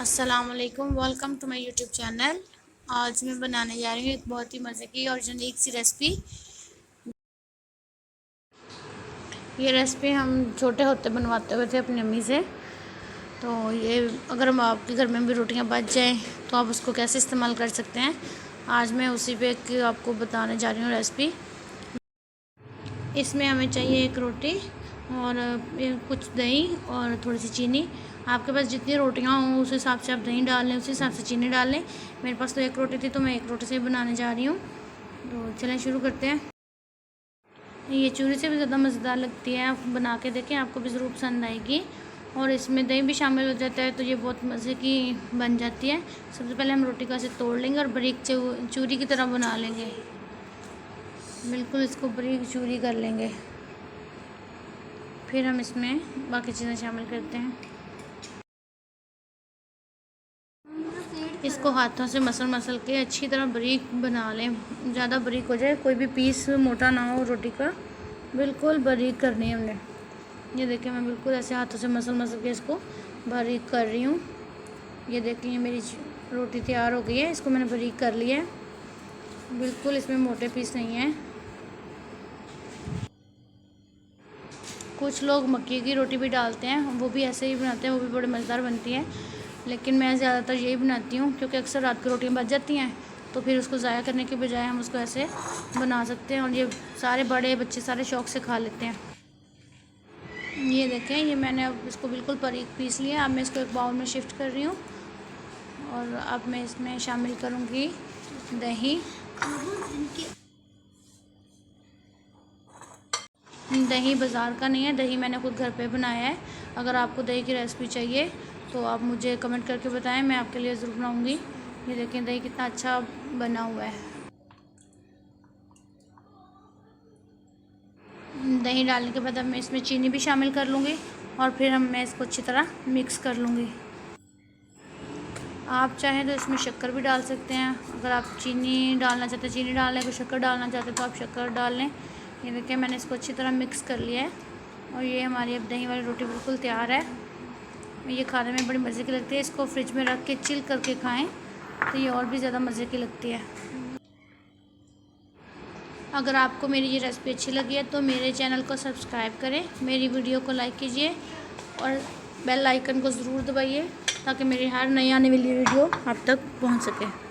अस्सलामुअलैकुम, welcome to my YouTube channel. आज मैं बनाने जा रही हूँ एक बहुत ही मज़े की और यूनिक सी रेसिपी। ये रेसिपी हम छोटे होते बनवाते हुए थे अपनी अम्मी से। तो ये अगर हम आपके घर में भी रोटियाँ बच जाएँ तो आप उसको कैसे इस्तेमाल कर सकते हैं, आज मैं उसी पे आपको बताने जा रही हूँ रेसिपी। इसमें हमें चाहिए एक रोटी और कुछ दही और थोड़ी सी चीनी। आपके पास जितनी रोटियां हों उस हिसाब से आप दही डाल लें, उसी हिसाब से चीनी डाल लें। मेरे पास तो एक रोटी थी तो मैं एक रोटी से ही बनाने जा रही हूँ। तो चलें शुरू करते हैं। ये चूरी से भी ज़्यादा मज़ेदार लगती है, आप बना के देखें, आपको भी ज़रूर पसंद आएगी। और इसमें दही भी शामिल हो जाता है तो ये बहुत मज़े की बन जाती है। सबसे पहले हम रोटी को ऐसे तोड़ लेंगे और बारीक चूरी की तरह बना लेंगे। बिल्कुल इसको बारीक चूरी कर लेंगे। फिर हम इसमें बाकी चीज़ें शामिल करते हैं। इसको हाथों से मसल के अच्छी तरह बारीक बना लें, ज़्यादा बारीक हो जाए, कोई भी पीस मोटा ना हो रोटी का, बिल्कुल बारीक करनी है हमने। ये देखिए मैं बिल्कुल ऐसे हाथों से मसल के इसको बारीक कर रही हूँ। ये देखिए मेरी रोटी तैयार हो गई है, इसको मैंने बारीक कर लिया है। बिल्कुल इसमें मोटे पीस नहीं है। कुछ लोग मक्की की रोटी भी डालते हैं, वो भी ऐसे ही बनाते हैं, वो भी बड़े मज़ेदार बनती है। लेकिन मैं ज़्यादातर यही बनाती हूँ क्योंकि अक्सर रात की रोटियाँ बच जाती हैं, तो फिर उसको ज़ाया करने के बजाय हम उसको ऐसे बना सकते हैं और ये सारे बड़े बच्चे सारे शौक़ से खा लेते हैं। ये देखें, ये मैंने अब इसको बिल्कुल बारीक पीस लिया। अब मैं इसको एक बाउल में शिफ्ट कर रही हूँ और अब मैं इसमें शामिल करूँगी दही। दही बाज़ार का नहीं है, दही मैंने खुद घर पे बनाया है। अगर आपको दही की रेसिपी चाहिए तो आप मुझे कमेंट करके बताएं, मैं आपके लिए ज़रूर बनाऊंगी। ये देखें दही कितना अच्छा बना हुआ है। दही डालने के बाद अब मैं इसमें चीनी भी शामिल कर लूँगी और फिर मैं इसको अच्छी तरह मिक्स कर लूँगी। आप चाहें तो इसमें शक्कर भी डाल सकते हैं। अगर आप चीनी डालना चाहते हैं चीनी डाल लें, अगर शक्कर डालना चाहते हैं तो आप शक्कर डाल लें। ये देखिए मैंने इसको अच्छी तरह मिक्स कर लिया है और ये हमारी अब दही वाली रोटी बिल्कुल तैयार है। ये खाने में बड़ी मज़े की लगती है। इसको फ्रिज में रख के चिल करके खाएं तो ये और भी ज़्यादा मज़े की लगती है। अगर आपको मेरी ये रेसिपी अच्छी लगी है तो मेरे चैनल को सब्सक्राइब करें, मेरी वीडियो को लाइक कीजिए और बेल आइकन को ज़रूर दबाइए ताकि मेरी हर नई आने वाली वीडियो आप तक पहुंच सके।